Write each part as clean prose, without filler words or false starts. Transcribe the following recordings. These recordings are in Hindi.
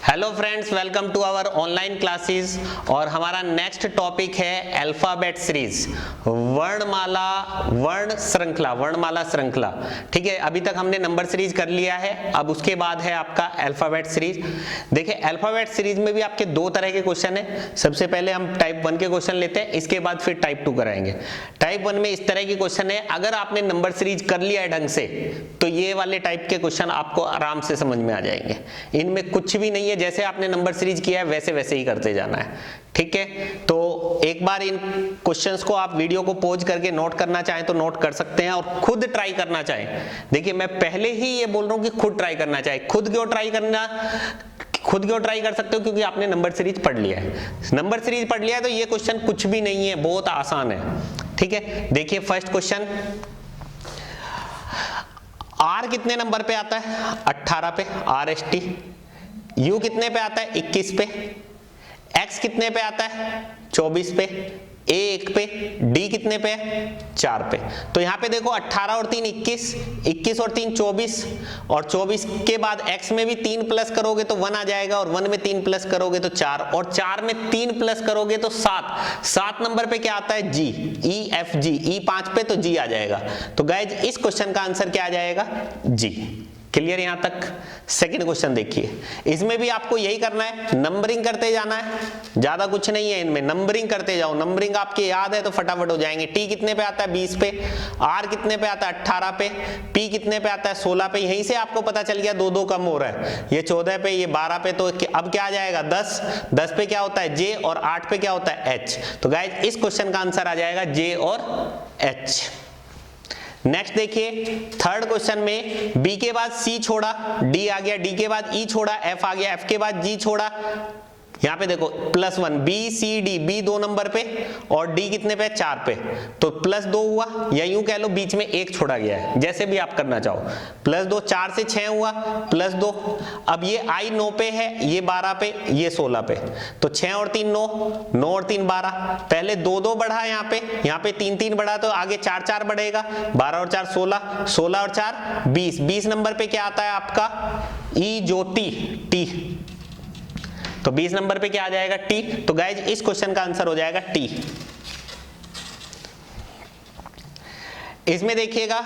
Hello friends, welcome to our online classes. और हमारा नेक्स्ट टॉपिक है अल्फाबेट सीरीज, वर्णमाला श्रृंखला। ठीक है, अभी तक हमने नंबर सीरीज कर लिया है, अब उसके बाद है आपका अल्फाबेट सीरीज। देखिए, अल्फाबेट सीरीज में भी आपके दो तरह के क्वेश्चन है। सबसे पहले हम टाइप 1 के क्वेश्चन लेते हैं, इसके बाद फिर टाइप 2 कराएंगे। टाइप 1 में इस तरह के क्वेश्चन है, अगर आपने नंबर सीरीज कर लिया है ढंग से तो ये वाले टाइप के क्वेश्चन आपको आराम से समझ में आ जाएंगे। इनमें कुछ भी नहीं है, जैसे आपने नंबर सीरीज किया है वैसे वैसे ही करते जाना है। ठीक है, तो एक बार इन क्वेश्चंस को आप वीडियो को पॉज करके नोट करना चाहें तो नोट कर सकते हैं, और खुद ट्राई करना चाहें। देखिए, मैं पहले ही ये बोल रहा हूं कि खुद ट्राई करना चाहें। खुद क्यों ट्राई कर सकते हो? क्योंकि आपने नंबर सीरीज पढ़ लिया है। नंबर सीरीज पढ़ लिया है तो ये क्वेश्चन कुछ भी नहीं है, बहुत आसान है। ठीक है, देखिए फर्स्ट क्वेश्चन, आर कितने नंबर पे आता है? 18 पे, RST। U कितने पे आता है? 21 पे। X कितने पे आता है? 24 पे। A 1 पे। D कितने पे? 4 पे। तो यहाँ पे देखो 18 और 3 21, 21 और 3 24, और 24 के बाद X में भी 3 प्लस करोगे तो 1 आ जाएगा, और 1 में 3 प्लस करोगे तो 4, और 4 में 3 प्लस करोगे तो 7। 7 नंबर पे क्या आता है? G, E F G। E 5 पे तो G आ जाएगा। तो गाइज इस क्वेश्चन का आंसर क्या आ जाएगा? G। क्लियर यहां तक? सेकंड क्वेश्चन देखिए, इसमें भी आपको यही करना है, नंबरिंग करते जाना है, ज्यादा कुछ नहीं है इनमें, नंबरिंग करते जाओ। नंबरिंग आपके याद है तो फटाफट हो जाएंगे। T कितने पे आता है? 20 पे। R कितने पे आता है? 18 पे। P कितने पे आता है? 16 पे। यहीं से आपको पता चल गया 2 2 कम हो रहा है, ये 14 पे, ये 12 पे, तो अब क्या आ जाएगा? 10। 10 पे क्या होता है? J, और 8 पे क्या होता है? H। तो गाइज इस क्वेश्चन का आंसर आ जाएगा J और H। नेक्स्ट देखिए, थर्ड क्वेश्चन में B के बाद C छोड़ा, D आ गया, D के बाद E छोड़ा, F आ गया, F के बाद G छोड़ा। यहाँ पे देखो +1, B C D, B 2 number पे और D कितने पे? 4 पे। तो +2 हुआ, या यूं कह लो बीच में 1 छोड़ा गया है, जैसे भी आप करना चाहो। +2, 4 से 6 हुआ, +2। अब ये I 9 पे है, ये 12 पे, ये 16 पे। तो 6 और 3 9, 9 और 3 12। पहले 2 2 बढ़ा यहाँ पे 3 3 बढ़ा, तो आगे 4 4 बढ़ेगा, 12 और 4 16, 16 और 4 20। 20 नंबर पे क्या आता है आपका? E ज्योति, T। तो 20 नंबर पे क्या आ जाएगा? T। तो गाइज इस क्वेश्चन का आंसर हो जाएगा T। इसमें देखिएगा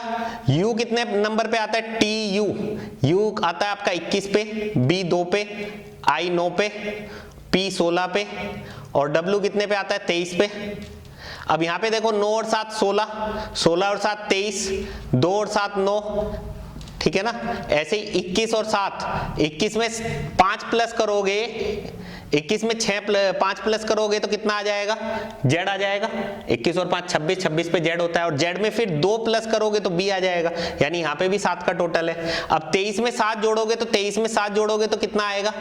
U कितने नंबर पे आता है? TU। U आता है आपका 21 पे, B 2 पे, I 9 पे, P 16 पे, और W कितने पे आता है? 23 पे। अब यहाँ पे देखो 9 और 7 16, 16 और 7 23, 2 और 7 9। ठीक है ना? ऐसे ही 21 और 7, 21 में 5 प्लस करोगे, 21 में 5 प्लस करोगे तो कितना आ जाएगा? Z आ जाएगा। 21 और 5 26, 26 पे Z होता है, और Z में फिर 2 प्लस करोगे तो B आ जाएगा, यानी यहाँ पे भी 7 का टोटल है। अब 23 में 7 जोड़ोगे तो 23 में 7 जोड़ोगे तो कितना आएगा?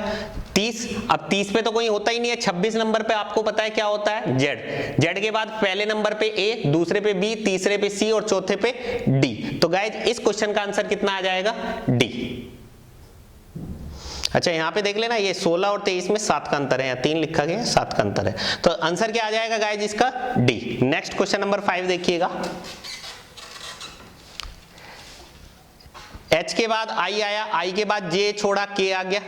30। अब 30 पे तो कोई होता ही नहीं है। 26 नंबर पे आपको पता है क्या होता है? Z। Z के बाद पहले नंबर पे A, दूसरे पे B, तीसरे पे C और चौथे पे D। तो गाइज इस क्वेश्चन का आंसर कितना आ जाएगा? D। अच्छा, यहाँ पे देख लेना, ये 16 और 23 में 7 का अंतर है, यहाँ 3 लिखा गया है, 7 का अंतर है। तो आंसर क्या आ जाएगा गाइज इसका? D। नेक्स्ट क्वेश्चन नंबर 5 देखिएगा, H के बाद I आया, I के बाद J छोड़ा, K आ गया।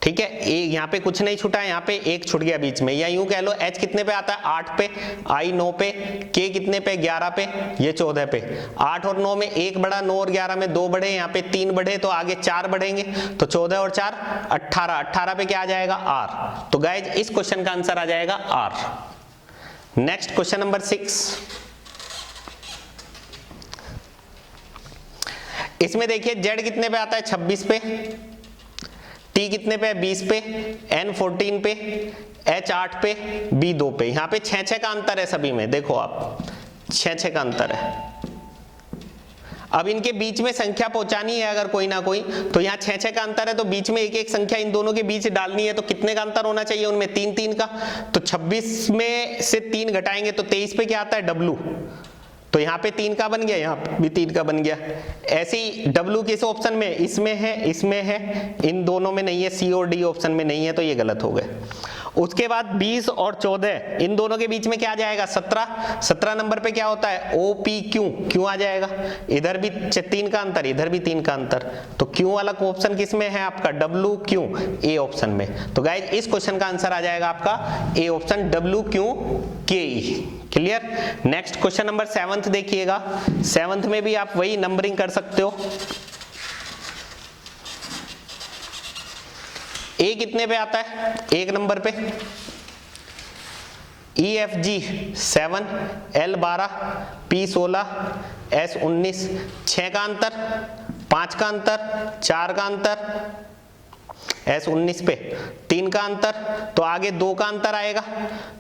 ठीक है, यहाँ पे कुछ नहीं छूटा, यहाँ पे 1 छूट गया बीच में, या यूं कह लो H कितने पे आता है? 8 पे, I 9 पे, K कितने पे? 11 पे, ये 14 पे। 8 और 9 में 1 बढ़ा, 9 और 11 में 2 बढ़े, यहाँ पे 3 बढ़े, तो आगे 4 बढ़ेंगे, तो 14 और 4 18। 18 पे क्या आ जाएगा? R। तो गाइज इस क्वेश्चन का आंसर आ जाएगा R। नेक्स्ट क्वेश्चन नंबर 6, इसमें देखिए Z कितने पे आता है? 26 पे। T कितने पे? 20 पे। N 14 पे, H 8 पे, B 2 पे। यहाँ पे 6 का अंतर है सभी में, देखो आप 6 का अंतर है। अब इनके बीच में संख्या पहुंचानी है अगर कोई ना कोई, तो यहाँ 6 का अंतर है, तो बीच में 1 1 संख्या इन दोनों के बीच डालनी है। तो कितने का अंतर होना चाहिए उनमें? 3 3 का। तो 26 में से 3 घटाएंगे तो 23 पे क्या आता है? W। तो यहाँ पे 3 का बन गया, यहाँ पे भी 3 का बन गया। ऐसे ही W किस ऑप्शन में? इसमें है, इसमें है, इन दोनों में नहीं है, C और D ऑप्शन में नहीं है, तो ये गलत हो गए। उसके बाद 20 और 14 इन दोनों के बीच में क्या आ जाएगा 17। 17 नंबर पे क्या होता है OPQ, क्यों आ जाएगा, इधर भी 3 का अंतर, इधर भी 3 का अंतर, तो क्यों वाला ऑप्शन किस में है आपका WQ, ए ऑप्शन में। तो गाइज इस क्वेश्चन का आंसर आ जाएगा आपका A option WQKE। Clear. Next question number 7th देखिएगा। 7th में भी आप वही नंबरिंग कर सकते हो। ए कितने पे आता है 1 नंबर पे, EFG 7, L 12, P 16, S 19, 6 का अंतर, 5 का अंतर, 4 का अंतर, S 19 पे 3 का अंतर, तो आगे 2 का अंतर आएगा,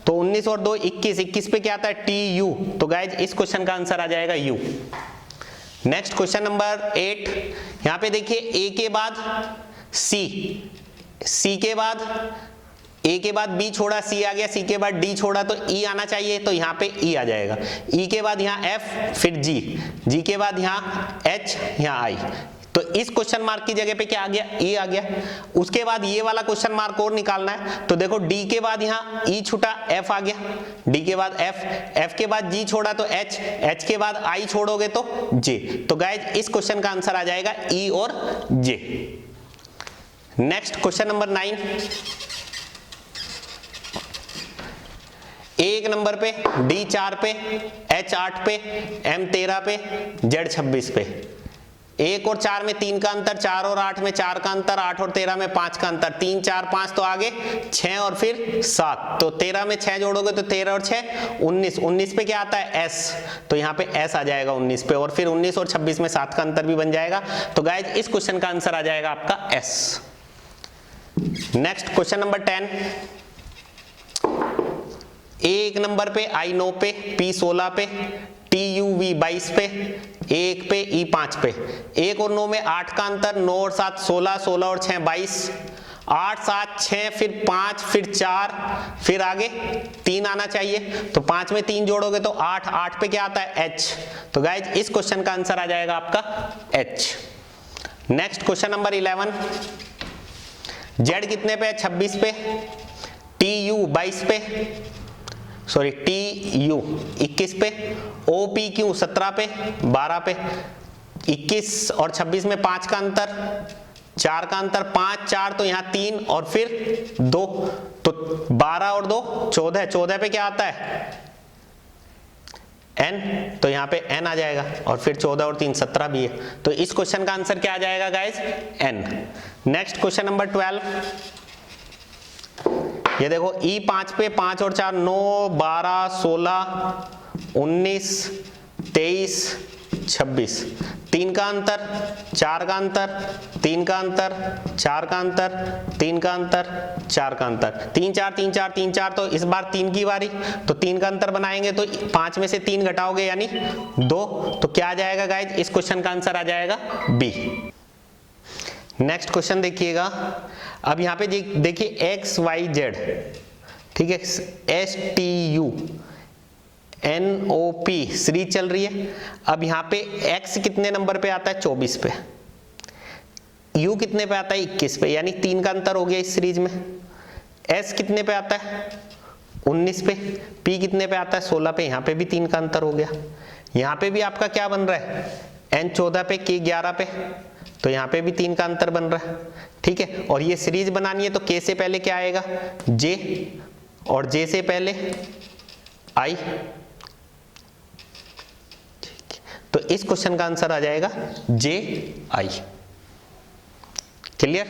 तो 19 और 2 21, 21 पे क्या आता है TU, तो गाइज इस क्वेश्चन का आंसर आ जाएगा U। नेक्स्ट क्वेश्चन नंबर 8, यहां पे देखिए A के बाद C के बाद A के बाद B छोड़ा, C आ गया, C के बाद D छोड़ा, तो E आना चाहिए, तो यहाँ पे E आ जाएगा। E के बाद यहाँ F, फिर G के बाद यहाँ H, यहाँ I, तो इस क्वेश्चन मार्क की जगह पे क्या आ गया E आ गया। उसके बाद ये वाला क्वेश्चन मार्क और निकालना है, तो देखो D के बाद यहाँ E छूटा, F आ गया, D के बाद F के बाद G छोड़ा तो H के बाद I छोड़ोगे तो J, तो गाइज इस क्वेश्चन का आंसर आ जाएगा E और J। Next question number 9, 1 number पे, D 4 पे, H 8 पे, M 13 पे, Z 26 पे। 1 और 4 में 3 का अंतर, 4 और 8 में 4 का अंतर, 8 और 13 में 5 का अंतर, 3 4 5 तो आगे 6 और फिर 7, तो 13 में 6 जोड़ोगे तो 13 और 6 19, 19 पे क्या आता है S, तो यहाँ पे S आ जाएगा 19 पे, और फिर 19 और 26 में 7 का अंतर भी बन जाएगा, तो गाइज इस क्वेश्चन का आंसर आ जाएगा आपका S। Next question number 10, A 1 number पे, I 9 पे, P 16 पे, TUV 22 पे, A 1 पे, E 5 पे। 1 और 9 में 8 का अंतर, 9 और 7 16, 16 और 6 22, 8 7 6 फिर 5 फिर 4 फिर आगे 3 आना चाहिए, तो 5 में 3 जोड़ोगे तो 8, 8 पे क्या आता है H, तो गाइज इस क्वेश्चन का आंसर आ जाएगा आपका H। Next question number 11, Z कितने पे है 26 पे, TU 22 पे, सॉरी TU 21 पे, OPQ 17 पे, 12 पे, 21 और 26 में 5 का अंतर, 4 का अंतर, 5 4 तो यहाँ 3 और फिर 2, तो 12 और 2 14, 14 पे क्या आता है N, तो यहाँ पे N आ जाएगा, और फिर 14 और 3 17 भी है, तो इस क्वेश्चन का आंसर क्या आ जाएगा guys N। Next question number 12, ये देखो E 5 पे, 5 और 4 9 12 16 19 23 26, 3 का अंतर, 4 का अंतर, 3 का अंतर, 4 का अंतर, 3 का अंतर, 4 का अंतर, 3 4 3 4 3 4, तो इस बार 3 की बारी, तो 3 का अंतर बनाएंगे तो 5 में से 3 घटाओगे यानी 2, तो क्या आ जाएगा गाइज इस क्वेश्चन का आंसर आ जाएगा B। नेक्स्ट क्वेश्चन देखिएगा, अब यहाँ पे देखिए XYZ, ठीक है, STU NOP सीरीज चल रही है। अब यहाँ पे X कितने नंबर पे आता है 24 पे, U कितने पे आता है 21 पे, यानी 3 का अंतर हो गया इस सीरीज में। S कितने पे आता है 19 पे, P कितने पे आता है 16 पे, यहाँ पे भी 3 का अंतर हो गया। यहाँ पे भी आपका क्या बन रहा है N 14 पे, K 11 पे, तो यहाँ पे भी 3 का अंतर बन रहा है, ठीक है। और ये सीरीज बनानी है तो K से पहले क्या आएगा J, और J से पहले I, तो इस क्वेश्चन का आंसर आ जाएगा JI। क्लियर।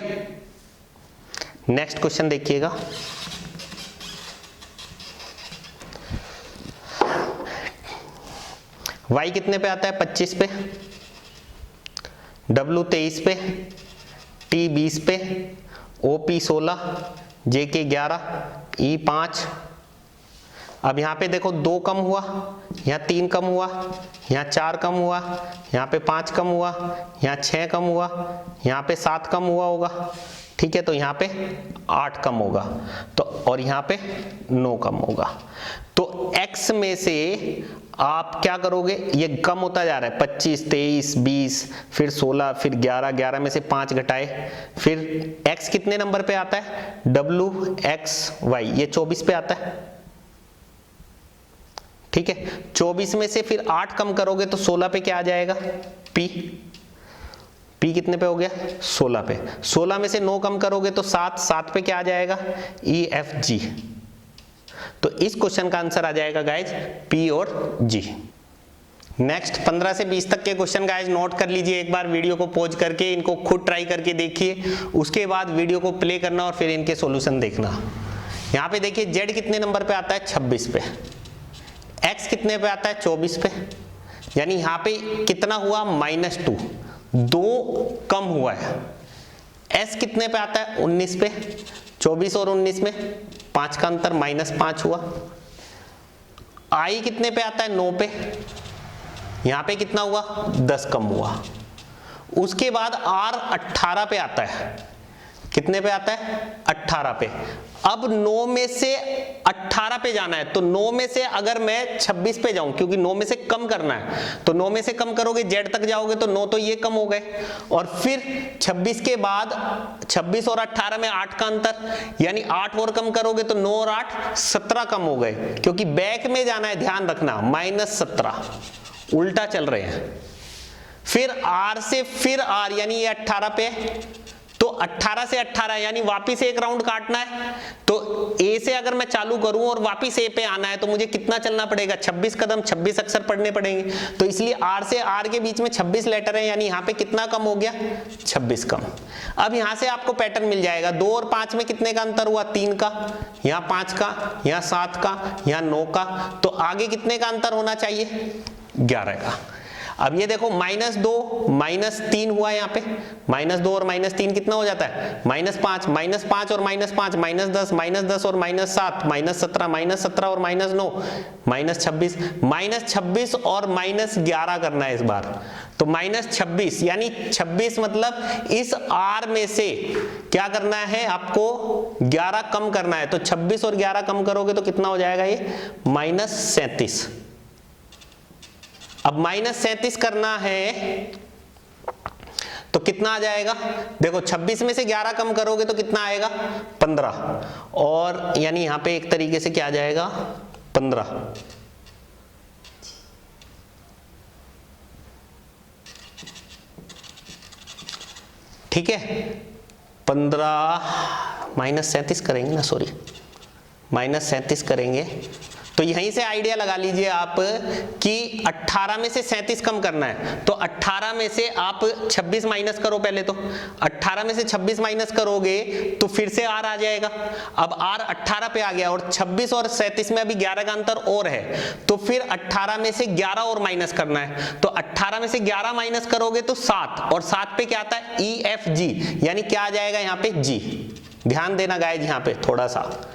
नेक्स्ट क्वेश्चन देखिएगा, Y कितने पे आता है 25 पे, W 23 पे, T 20 पे, OP 16, JK 11, E 5। अब यहाँ पे देखो 2 कम हुआ, यहाँ 3 कम हुआ, यहाँ 4 कम हुआ, यहाँ पे 5 कम हुआ, यहाँ 6 कम हुआ, यहाँ पे 7 कम हुआ होगा, ठीक है, तो यहाँ पे 8 कम होगा, तो और यहाँ पे 9 कम होगा। तो तो x में से आप क्या करोगे, ये कम होता जा रहा है, 25, 23, 20, फिर 16, फिर 11, 11 में से 5 घटाए, फिर x कितने नंबर पे आता है, WXY, ये 24 पे आता है। ठीक है, 24 में से फिर 8 कम करोगे तो 16 पे क्या आ जाएगा, P कितने पे हो गया, 16 पे। 16 में से 9 कम करोगे तो 7 पे क्या आ जाएगा, EFG। तो इस क्वेश्चन का आंसर आ जाएगा गाइज P और G। नेक्स्ट 15 से 20 तक के क्वेश्चन गाइज नोट कर लीजिए, एक बार वीडियो को पॉज करके इनको खुद ट्राई करके देखिए, उसके बाद वीडियो को प्ले करना और फिर इनके सॉल्यूशन देखना। यहाँ पे देखिए Z कितने नंबर पे आता है, 26 पे। X कितने पे आता है, 24 पे। यानी यहाँ पे कितना हुआ, -2, 2 कम हुआ है। S कितने पे आता है, 19 पे। 24 और 19 में 5 का अंतर, -5 हुआ। I कितने पे आता है, 9 पे। यहाँ पे कितना हुआ, 10 कम हुआ। उसके बाद R 18 पे आता है, कितने पे आता है, 18 पे। अब 9 में से 18 पे जाना है, तो 9 में से अगर मैं 26 पे जाऊं, क्योंकि 9 में से कम करना है, तो 9 में से कम करोगे Z तक जाओगे तो 9 तो ये कम हो गए, और फिर 26 के बाद 26 और 18 में 8 का अंतर, यानी 8 और कम करोगे तो 9 और 8 17 कम हो गए, क्योंकि बैक में जाना है, ध्यान रखना, -17, उल्टा चल रहे हैं। फिर R से फिर R, यानी ये 18 पे, तो 18 से 18 यानी वापिस एक राउंड काटना है, तो A से अगर मैं चालू करूं और वापिस A पे आना है तो मुझे कितना चलना पड़ेगा, 26 कदम, 26 अक्षर पढ़ने पड़ेंगे। तो इसलिए R से R के बीच में 26 लेटर है, यानी यहाँ पे कितना कम हो गया, 26 कम। अब यहाँ से आपको पैटर्न मिल जाएगा, 2 और 5 में कितने का अंतर हुआ, 3 का, यहाँ 5 का, यहाँ 7 का, यहाँ 9 का, तो आगे कितने का अंतर होना चाहिए, 11 का। अब ये देखो -2 -3 हुआ यहाँ पे, -2 और -3 कितना हो जाता है, -5, -5 और -5 -10, -10 और -7 -17, -17 और -9 -26, -26 और -11 करना है इस बार, तो -26, यानी 26 मतलब इस R में से क्या करना है आपको, 11 कम करना है, तो 26 और 11 कम करोगे तो कितना हो जाएगा ये, -37। अब -37 करना है तो कितना आ जाएगा, देखो 26 में से 11 कम करोगे तो कितना आएगा, 15, और यानी यहां पे एक तरीके से क्या आ जाएगा, 15। ठीक है, 15 -37 करेंगे ना, सॉरी -37 करेंगे, तो यहीं से आइडिया लगा लीजिए आप कि 18 में से 37 कम करना है, तो 18 में से आप 26 माइनस करो पहले, तो 18 में से 26 माइनस करोगे तो फिर से R आ जाएगा। अब R 18 पे आ गया, और 26 और 37 में अभी 11 का अंतर और है, तो फिर 18 में से 11 और माइनस करना है, तो 18 में से 11 माइनस करोगे तो 7, और 7 पे क्या आता है, EFG, यानी क्या आ जाएगा यहाँ पे, G। ध्यान देना गाइस, यहाँ पे थोड़ा सा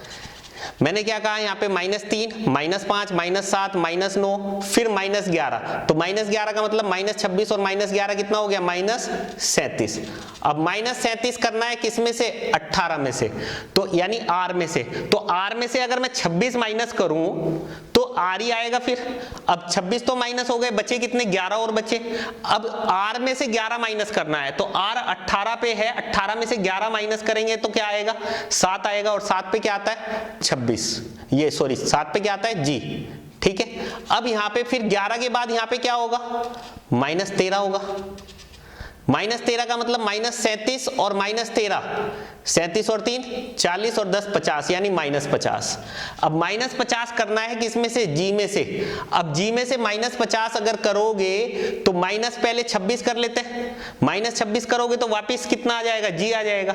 मैंने क्या कहा, यहाँ पे -3, -5, -7, -9, फिर -11, तो -11 का मतलब -26 और -11 कितना हो गया, -37। अब -37 करना है किस में से, 18 में से, तो यानी R में से, तो R में से अगर मैं 26 माइनस करूं तो R ही आएगा फिर। अब 26 तो माइनस हो गए, बचे कितने, 11 और बचे। अब R में से 11 माइनस करना है, तो R 18 पे है, 18 में से 11 माइनस करेंगे तो क्या आएगा, 7 आएगा, और 7 पे क्या आता है, 26, ये सॉरी 7 पे क्या आता है, G। ठीक है, अब यहाँ पे फिर 11 के बाद यहाँ पे क्या होगा, -13 होगा। -13 का मतलब -37 और -13, 37 और 3 40 और 10 50, यानी -50। अब -50 करना है किसमें से, G में से। अब G में से -50 अगर करोगे तो माइनस पहले 26 कर लेते हैं, -26 करोगे तो वापिस कितना आ जाएगा, G आ जाएगा।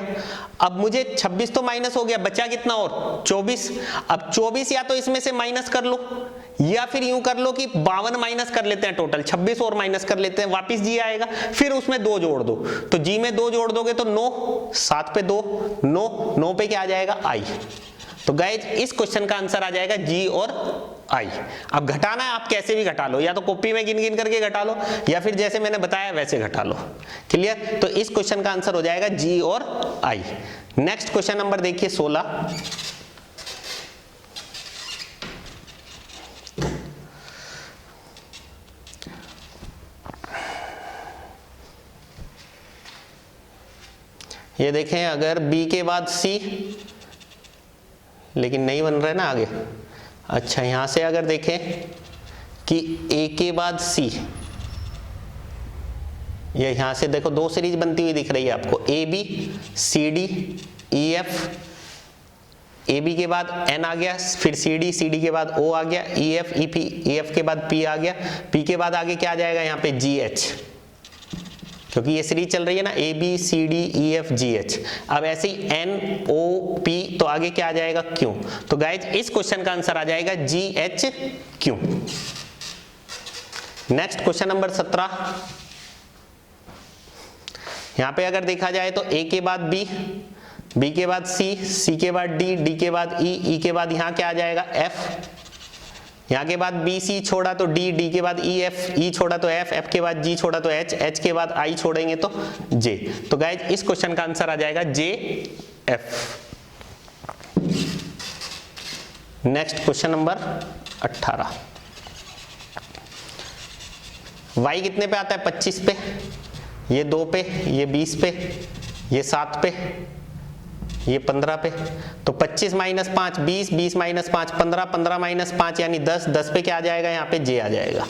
अब मुझे 26 तो माइनस हो गया, बचा कितना और 24। अब 24 या तो इसमें से माइनस कर लो, या फिर यूं कर लो कि 52 माइनस कर लेते हैं, टोटल 26 और माइनस कर लेते हैं, वापिस G आएगा, फिर उसमें 2 जोड़ दो, तो G में 2 जोड़ दोगे तो 9, 7 पे 2, 9 पे क्या आ जाएगा, I। तो गाइज इस क्वेश्चन का आंसर आ जाएगा G और I। अब घटाना है आप कैसे भी घटा लो, या तो कॉपी में गिन गिन करके घटा लो, या फिर जैसे मैंने बताया वैसे घटा लो। क्लियर, तो इस क्वेश्चन का आंसर हो जाएगा G और I। नेक्स्ट क्वेश्चन नंबर देखिए 16। ये देखें अगर B के बाद C, लेकिन नहीं बन रहा है ना आगे। अच्छा यहां से अगर देखें कि A के बाद C, ये यहां से देखो दो सीरीज बनती हुई दिख रही है आपको, AB CD EF, AB के बाद N आ गया, फिर CD के बाद O आ गया, EF EP, EF के बाद P आ गया, P के बाद आगे क्या आ जाएगा यहाँ पे GH, क्योंकि ये सीरीज चल रही है ना ABCDEFGH। अब ऐसे ही NOP, तो आगे क्या आ जाएगा Q। तो गाइज इस क्वेश्चन का आंसर आ जाएगा GHQ। Next question number 17। यहां पे अगर देखा जाए तो A के बाद B, B के बाद C, C के बाद D, D के बाद E, E के बाद यहां क्या आ जाएगा F, यहाँ के बाद B C छोड़ा तो D, D के बाद E F, E छोड़ा तो F, F के बाद G छोड़ा तो H, H के बाद I छोड़ेंगे तो J। तो गाइज इस क्वेश्चन का आंसर आ जाएगा JF। Next question number 18। Y कितने पे आता है? 25 पे, ये 2 पे, ये 20 पे, ये 7 पे, ये 15 पे। तो 25 माइनस 5 20, 20 माइनस 5 15, 15 माइनस 5 यानी 10, 10 पे क्या आ जाएगा यहाँ पे J आ जाएगा।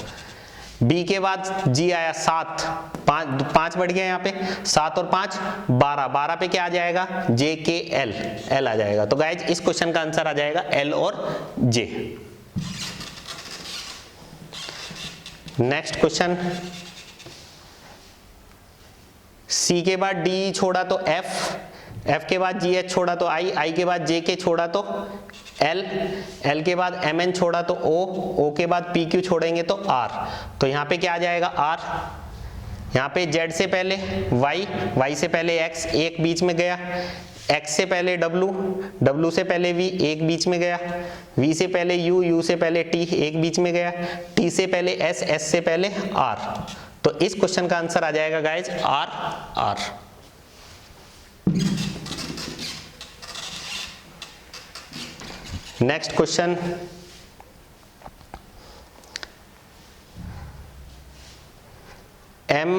B के बाद G आया 7, 5 बढ़ गया यहाँ पे, 7 और 5 12, 12 पे क्या आ जाएगा JKL, L आ जाएगा। तो गाइज इस क्वेश्चन का आंसर आ जाएगा L और J। नेक्स्ट क्वेश्चन, C के बाद D छोड़ा तो F, F के बाद GH छोड़ा तो I, I के बाद JK छोड़ा तो L, L के बाद MN छोड़ा तो O, O के बाद PQ छोड़ेंगे तो R। तो यहाँ पे क्या आ जाएगा R, यहाँ पे Z से पहले Y, Y से पहले X, एक बीच में गया, X से पहले W, W से पहले V, एक बीच में गया, V से पहले U, U से पहले T, एक बीच में गया, T से पहले S, S से पहले R। तो इस क्वेश्चन का आंसर आ जाएगा guys R। Next question, MNO,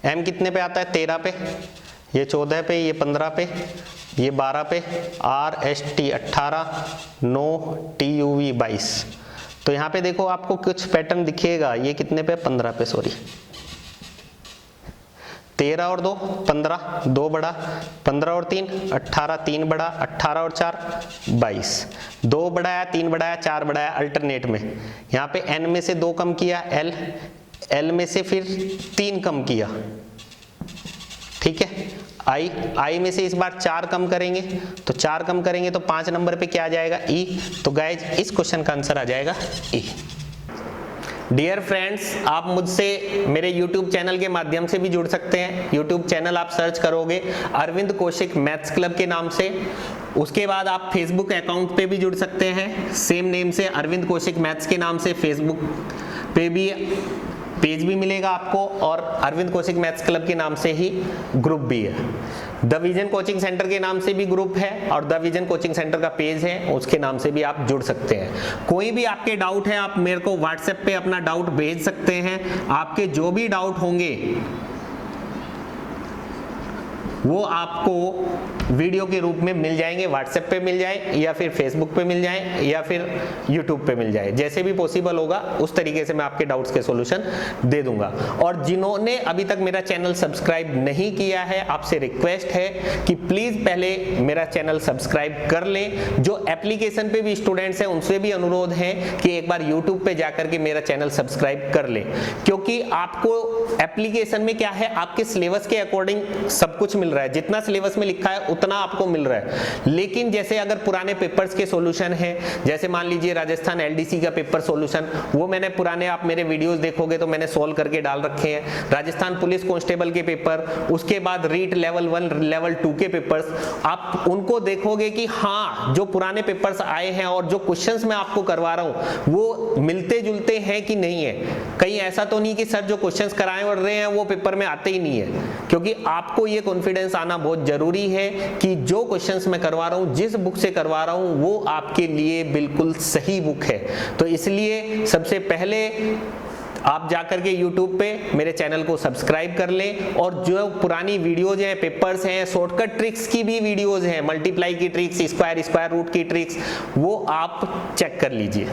M कितने पे आता है? 13 पे, ये 14 पे, ये 15 पे, ये 12 पे, RST 18, NO TUV 22। तो यहाँ पे देखो आपको कुछ पैटर्न दिखेगा, ये कितने पे? 15 पे, सॉरी 13 और 2 15, 2 बढ़ा, 15 और 3 18, 3 बढ़ा, 18 और 4 22, 2 बढ़ाया, 3 बढ़ाया, 4 बढ़ाया अल्टरनेट में। यहाँ पे N में से 2 कम किया, L में से फिर 3 कम किया, ठीक है। I में से इस बार 4 कम करेंगे, तो 4 कम करेंगे तो 5 नंबर पे क्या आ जाएगा E। तो गाइज इस क्वेश्चन का आंसर आ जाएगा E। डियर फ्रेंड्स, आप मुझसे मेरे YouTube चैनल के माध्यम से भी जुड़ सकते हैं। YouTube चैनल आप सर्च करोगे अरविंद कौशिक मैथ्स क्लब के नाम से। उसके बाद आप Facebook अकाउंट पे भी जुड़ सकते हैं, सेम नेम से अरविंद कौशिक मैथ्स के नाम से। Facebook पे भी पेज भी मिलेगा आपको, और अरविंद कौशिक मैथ्स क्लब के नाम से ही ग्रुप भी है। द विजन कोचिंग सेंटर के नाम से भी ग्रुप है, और द विजन कोचिंग सेंटर का पेज है, उसके नाम से भी आप जुड़ सकते हैं। कोई भी आपके डाउट है, आप मेरे को व्हाट्सएप पे अपना डाउट भेज सकते हैं। आपके जो भी डाउट होंगे वो आपको वीडियो के रूप में मिल जाएंगे, व्हाट्सएप पे मिल जाए या फिर फेसबुक पे मिल जाए या फिर यूट्यूब पे मिल जाए, जैसे भी पॉसिबल होगा उस तरीके से मैं आपके डाउट्स के सॉल्यूशन दे दूंगा। और जिन्होंने अभी तक मेरा चैनल सब्सक्राइब नहीं किया है, आपसे रिक्वेस्ट है कि प्लीज पहले मेरा चैनल सब्सक्राइब कर लें। जो एप्लीकेशन पे भी स्टूडेंट्स हैं उनसे भी अनुरोध है कि एक बार यूट्यूब पे जाकर के मेरा चैनल सब्सक्राइब कर लें, क्योंकि आपको एप्लीकेशन में क्या है, आपके सिलेबस के अकॉर्डिंग सब कुछ मिल रहा है, जितना सिलेबस में लिखा है उतना आपको मिल रहा है। लेकिन जैसे अगर पुराने पेपर्स के सॉल्यूशन है, जैसे मान लीजिए राजस्थान एलडीसी का पेपर सॉल्यूशन, वो मैंने पुराने, आप मेरे वीडियोस देखोगे तो मैंने सॉल्व करके डाल रखे हैं। राजस्थान पुलिस कांस्टेबल के पेपर, उसके बाद रीट लेवल 1 लेवल 2 के पेपर्स, आप उनको देखोगे कि हाँ जो पुराने पेपर्स आए हैं और जो क्वेश्चंस मैं आपको करवा रहा हूं वो मिलते जुलते हैं कि नहीं है। कहीं ऐसा तो नहीं कि सर जो क्वेश्चंस कराए और रहे हैं वो पेपर में आते ही नहीं है, क्योंकि आपको ये कॉन्फिडेंस आना बहुत जरूरी है कि जो क्वेश्चंस मैं करवा रहा हूं, जिस बुक से करवा रहा हूं, वो आपके लिए बिल्कुल सही बुक है। तो इसलिए सबसे पहले आप जाकर के YouTube पे मेरे चैनल को सब्सक्राइब कर लें, और जो पुरानी वीडियोज हैं, पेपर्स हैं, शॉर्टकट ट्रिक्स की भी वीडियोज हैं, मल्टीप्लाई की ट्रिक्स, स्क्वायर रूट की ट्रिक्स, वो आप चेक कर लीजिए।